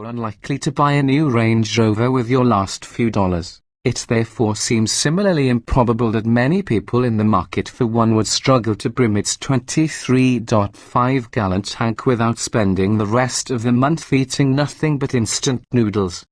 you're unlikely to buy a new Range Rover with your last few dollars. It therefore seems similarly improbable that many people in the market for one would struggle to brim its 23.5-gallon tank without spending the rest of the month eating nothing but instant noodles.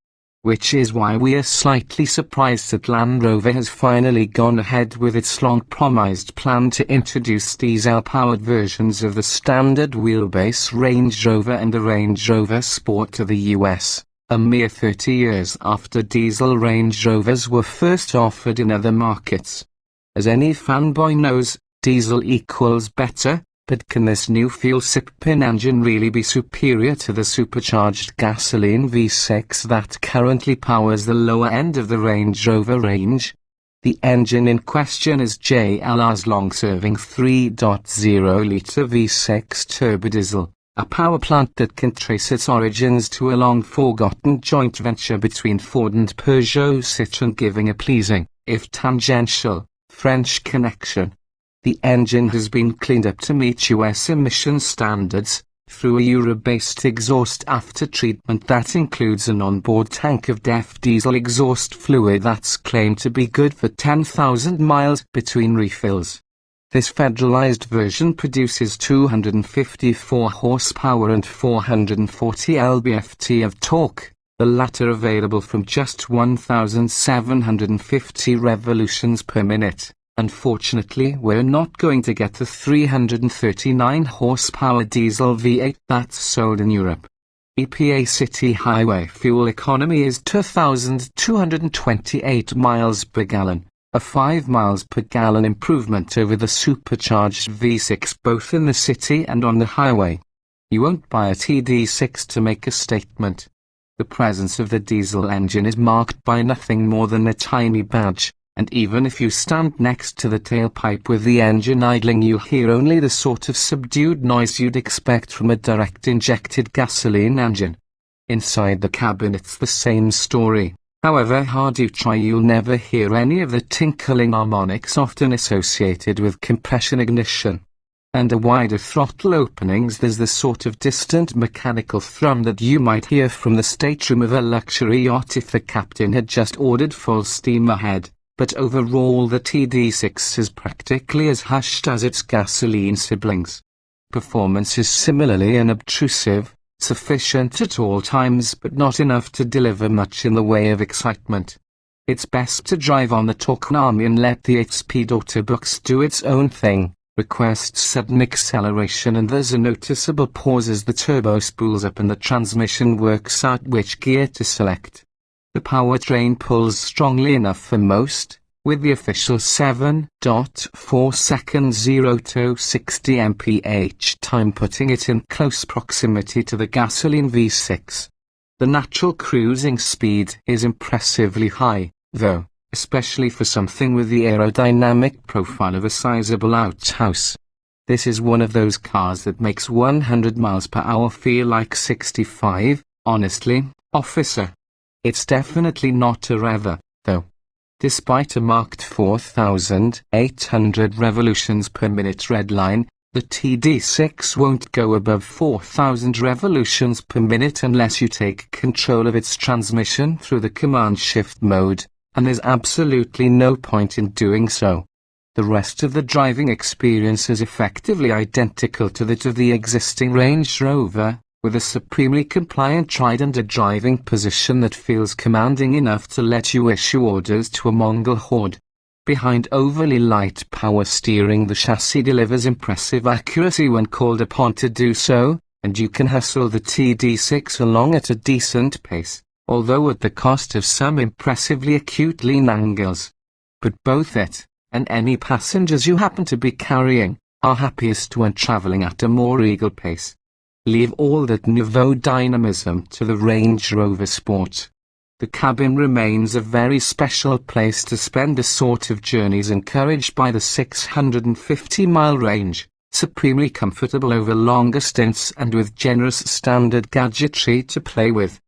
Which is why we are slightly surprised that Land Rover has finally gone ahead with its long-promised plan to introduce diesel-powered versions of the standard wheelbase Range Rover and the Range Rover Sport to the US, a mere 30 years after diesel Range Rovers were first offered in other markets. As any fanboy knows, diesel equals better. But can this new fuel-sipping engine really be superior to the supercharged gasoline V6 that currently powers the lower end of the Range Rover range? The engine in question is JLR's long-serving 3.0-litre V6 turbodiesel, a power plant that can trace its origins to a long-forgotten joint venture between Ford and Peugeot Citroën, giving a pleasing, if tangential, French connection. The engine has been cleaned up to meet US emission standards, through a Euro-based exhaust after-treatment that includes an onboard tank of DEF diesel exhaust fluid that's claimed to be good for 10,000 miles between refills. This federalized version produces 254 horsepower and 440 lb-ft of torque, the latter available from just 1,750 revolutions per minute. Unfortunately, we're not going to get the 339 horsepower diesel V8 that's sold in Europe. EPA city highway fuel economy is 2,228 miles per gallon, a 5 miles per gallon improvement over the supercharged V6 both in the city and on the highway. You won't buy a Td6 to make a statement. The presence of the diesel engine is marked by nothing more than a tiny badge. And even if you stand next to the tailpipe with the engine idling, you hear only the sort of subdued noise you'd expect from a direct-injected gasoline engine. Inside the cabin it's the same story. However hard you try, you'll never hear any of the tinkling harmonics often associated with compression ignition. Under wider throttle openings there's the sort of distant mechanical thrum that you might hear from the stateroom of a luxury yacht if the captain had just ordered full steam ahead. But overall the Td6 is practically as hushed as its gasoline siblings. Performance is similarly unobtrusive, sufficient at all times but not enough to deliver much in the way of excitement. It's best to drive on the torque army and let the 8-speed autobox do its own thing, request sudden acceleration, and there's a noticeable pause as the turbo spools up and the transmission works out which gear to select. The powertrain pulls strongly enough for most, with the official 7.4 second 0 to 60 mph time putting it in close proximity to the gasoline V6. The natural cruising speed is impressively high, though, especially for something with the aerodynamic profile of a sizable outhouse. This is one of those cars that makes 100 miles per hour feel like 65, honestly, officer. It's definitely not a rever, though. Despite a marked 4,800 revolutions per minute redline, the Td6 won't go above 4,000 revolutions per minute unless you take control of its transmission through the command-shift mode, and there's absolutely no point in doing so. The rest of the driving experience is effectively identical to that of the existing Range Rover, with a supremely compliant ride and a driving position that feels commanding enough to let you issue orders to a Mongol horde. Behind overly light power steering, the chassis delivers impressive accuracy when called upon to do so, and you can hustle the Td6 along at a decent pace, although at the cost of some impressively acute lean angles. But both it, and any passengers you happen to be carrying, are happiest when travelling at a more regal pace. Leave all that nouveau dynamism to the Range Rover Sport. The cabin remains a very special place to spend the sort of journeys encouraged by the 650-mile range, supremely comfortable over longer stints and with generous standard gadgetry to play with.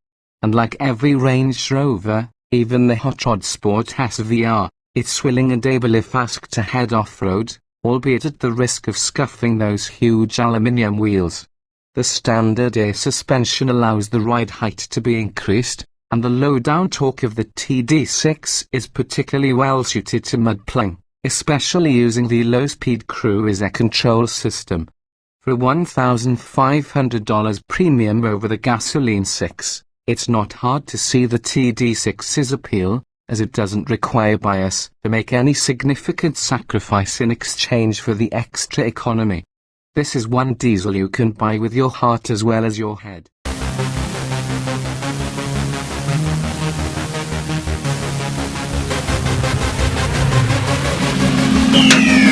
And like every Range Rover, even the Hot Rod Sport has VR, it's willing and able if asked to head off-road, albeit at the risk of scuffing those huge aluminium wheels. The standard air suspension allows the ride height to be increased, and the low-down torque of the Td6 is particularly well suited to mudploughing, especially using the low-speed cruise air control system. For $1,500 premium over the gasoline 6, it's not hard to see the Td6's appeal, as it doesn't require buyers to make any significant sacrifice in exchange for the extra economy. This is one diesel you can buy with your heart as well as your head. Yeah.